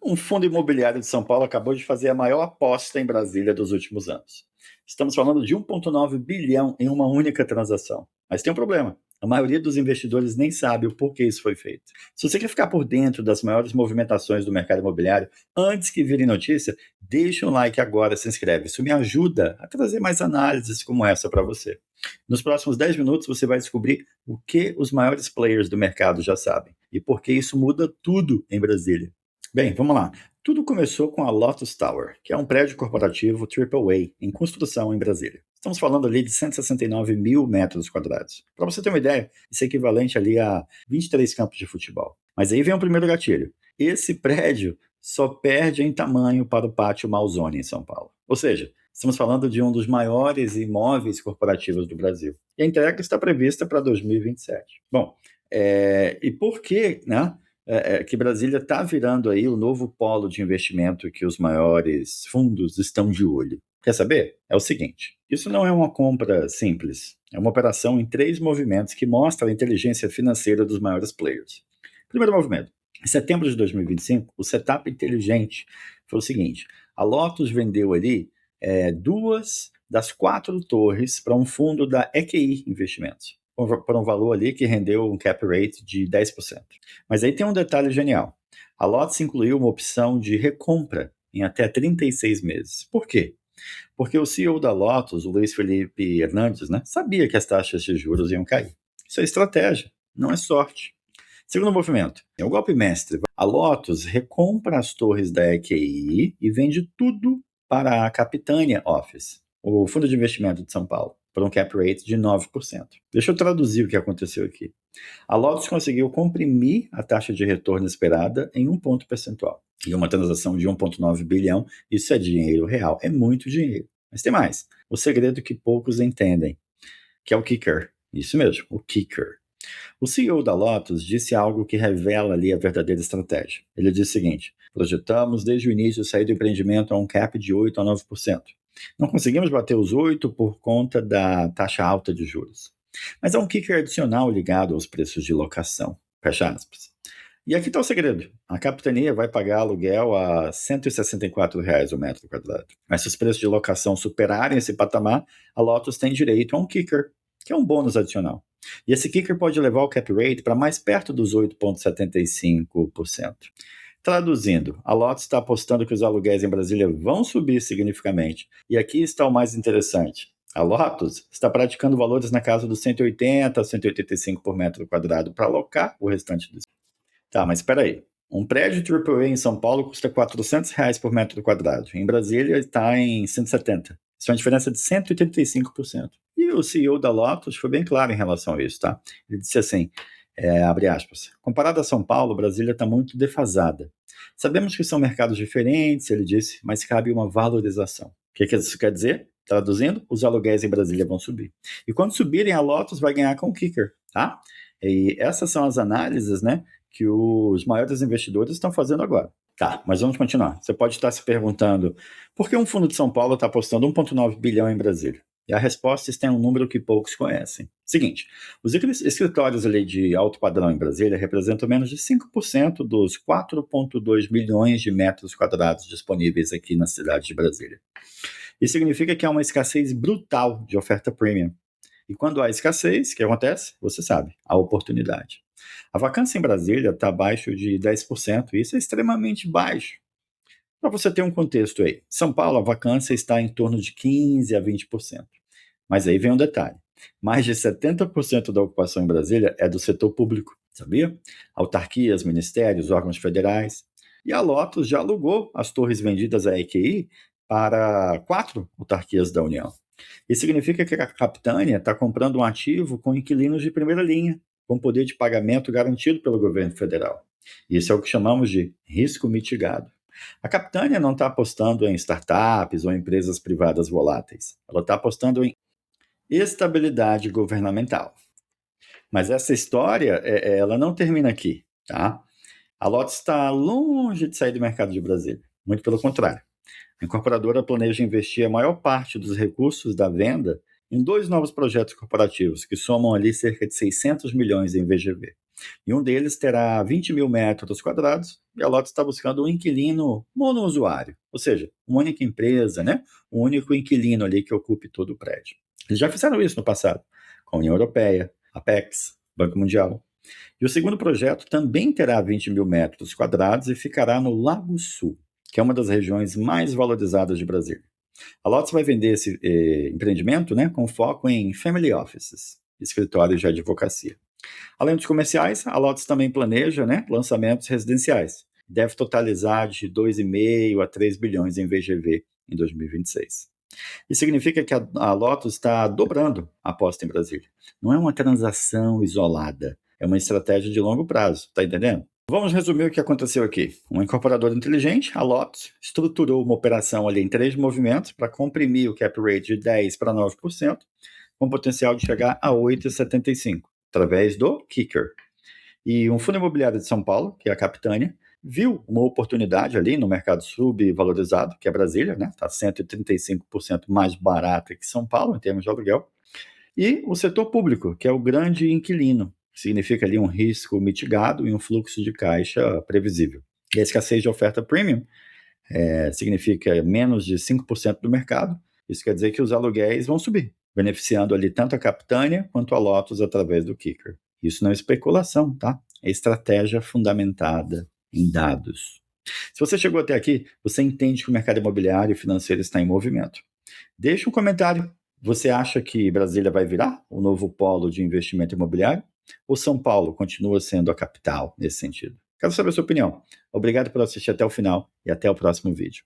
Um fundo imobiliário de São Paulo acabou de fazer a maior aposta em Brasília dos últimos anos. Estamos falando de 1,9 bilhão em uma única transação. Mas tem um problema. A maioria dos investidores nem sabe o porquê isso foi feito. Se você quer ficar por dentro das maiores movimentações do mercado imobiliário antes que virem notícia, deixa um like agora, se inscreve. Isso me ajuda a trazer mais análises como essa para você. Nos próximos 10 minutos você vai descobrir o que os maiores players do mercado já sabem e por que isso muda tudo em Brasília. Bem, vamos lá. Tudo começou com a Lotus Tower, que é um prédio corporativo AAA em construção em Brasília. Estamos falando ali de 169 mil metros quadrados. Para você ter uma ideia, isso é equivalente ali a 23 campos de futebol. Mas aí vem o primeiro gatilho. Esse prédio só perde em tamanho para o Pátio Malzone em São Paulo. Ou seja, estamos falando de um dos maiores imóveis corporativos do Brasil. E a entrega está prevista para 2027. Bom, e por que, né? Que Brasília está virando aí o novo polo de investimento que os maiores fundos estão de olho. Quer saber? É o seguinte: isso não é uma compra simples, é uma operação em 3 movimentos que mostra a inteligência financeira dos maiores players. Primeiro movimento: em setembro de 2025, o setup inteligente foi o seguinte: a Lotus vendeu ali 2 das 4 torres para um fundo da EQI Investimentos, por um valor ali que rendeu um cap rate de 10%. Mas aí tem um detalhe genial. A Lotus incluiu uma opção de recompra em até 36 meses. Por quê? Porque o CEO da Lotus, o Luiz Felipe Hernandes, né, sabia que as taxas de juros iam cair. Isso é estratégia, não é sorte. Segundo movimento, é o golpe mestre. A Lotus recompra as torres da EQI e vende tudo para a Capitânia Office, o fundo de investimento de São Paulo, por um cap rate de 9%. Deixa eu traduzir o que aconteceu aqui. A Lotus conseguiu comprimir a taxa de retorno esperada em 1 ponto percentual. E uma transação de 1,9 bilhão, isso é dinheiro real, é muito dinheiro. Mas tem mais, o segredo que poucos entendem, que é o kicker. Isso mesmo, o kicker. O CEO da Lotus disse algo que revela ali a verdadeira estratégia. Ele disse o seguinte: projetamos desde o início sair do empreendimento a um cap de 8 a 9%. Não conseguimos bater os 8 por conta da taxa alta de juros. Mas há um kicker adicional ligado aos preços de locação. Fecha aspas. E aqui está o segredo. A capitania vai pagar aluguel a R$ 164 o metro quadrado. Mas se os preços de locação superarem esse patamar, a Lotus tem direito a um kicker, que é um bônus adicional. E esse kicker pode levar o cap rate para mais perto dos 8,75%. Traduzindo, a Lotus está apostando que os aluguéis em Brasília vão subir significativamente. E aqui está o mais interessante. A Lotus está praticando valores na casa dos 180 a 185 por metro quadrado para alocar o restante do. Tá, mas espera aí. Um prédio AAA em São Paulo custa R$ 400 por metro quadrado. Em Brasília está em 170. Isso é uma diferença de 185%. E o CEO da Lotus foi bem claro em relação a isso, tá? Ele disse assim, abre aspas, comparado a São Paulo, Brasília está muito defasada. Sabemos que são mercados diferentes, ele disse, mas cabe uma valorização. O que isso quer dizer? Traduzindo, os aluguéis em Brasília vão subir. E quando subirem, a Lotus vai ganhar com o kicker, tá? E essas são as análises, né, que os maiores investidores estão fazendo agora. Tá, mas vamos continuar. Você pode estar se perguntando por que um fundo de São Paulo está apostando 1,9 bilhão em Brasília? E a resposta está em um número que poucos conhecem. Seguinte, os escritórios ali de alto padrão em Brasília representam menos de 5% dos 4,2 milhões de metros quadrados disponíveis aqui na cidade de Brasília. Isso significa que há uma escassez brutal de oferta premium. E quando há escassez, o que acontece? Você sabe, há oportunidade. A vacância em Brasília está abaixo de 10%, e isso é extremamente baixo. Para você ter um contexto aí, São Paulo, a vacância está em torno de 15% a 20%. Mas aí vem um detalhe, mais de 70% da ocupação em Brasília é do setor público, sabia? Autarquias, ministérios, órgãos federais. E a Lotus já alugou as torres vendidas à EQI para 4 autarquias da União. Isso significa que a Capitânia está comprando um ativo com inquilinos de primeira linha, com poder de pagamento garantido pelo governo federal. Isso é o que chamamos de risco mitigado. A Capitânia não está apostando em startups ou empresas privadas voláteis. Ela está apostando em estabilidade governamental. Mas essa história, ela não termina aqui, tá? A Lotus está longe de sair do mercado de Brasília. Muito pelo contrário. A incorporadora planeja investir a maior parte dos recursos da venda em 2 novos projetos corporativos, que somam ali cerca de 600 milhões em VGV. E um deles terá 20 mil metros quadrados e a Lotus está buscando um inquilino monousuário, ou seja, uma única empresa, né? Um único inquilino ali que ocupe todo o prédio. Eles já fizeram isso no passado, com a União Europeia, Apex, Banco Mundial. E o segundo projeto também terá 20 mil metros quadrados e ficará no Lago Sul, que é uma das regiões mais valorizadas de Brasília. A Lotus vai vender esse empreendimento, né, com foco em family offices, escritórios de advocacia. Além dos comerciais, a Lotus também planeja, né, lançamentos residenciais. Deve totalizar de 2,5 a 3 bilhões em VGV em 2026. Isso significa que a Lotus está dobrando a aposta em Brasília. Não é uma transação isolada, é uma estratégia de longo prazo, tá entendendo? Vamos resumir o que aconteceu aqui. Um incorporador inteligente, a Lotus, estruturou uma operação ali em 3 movimentos para comprimir o cap rate de 10% para 9%, com potencial de chegar a 8,75%, através do Kicker. E um fundo imobiliário de São Paulo, que é a Capitânia, viu uma oportunidade ali no mercado subvalorizado, que é Brasília, né? Está 135% mais barato que São Paulo em termos de aluguel. E o setor público, que é o grande inquilino, que significa ali um risco mitigado e um fluxo de caixa previsível. E a escassez de oferta premium significa menos de 5% do mercado. Isso quer dizer que os aluguéis vão subir, beneficiando ali tanto a Capitânia quanto a Lotus através do Kicker. Isso não é especulação, tá? É estratégia fundamentada em dados. Se você chegou até aqui, você entende que o mercado imobiliário e financeiro está em movimento. Deixe um comentário. Você acha que Brasília vai virar o novo polo de investimento imobiliário? Ou São Paulo continua sendo a capital nesse sentido? Quero saber a sua opinião. Obrigado por assistir até o final e até o próximo vídeo.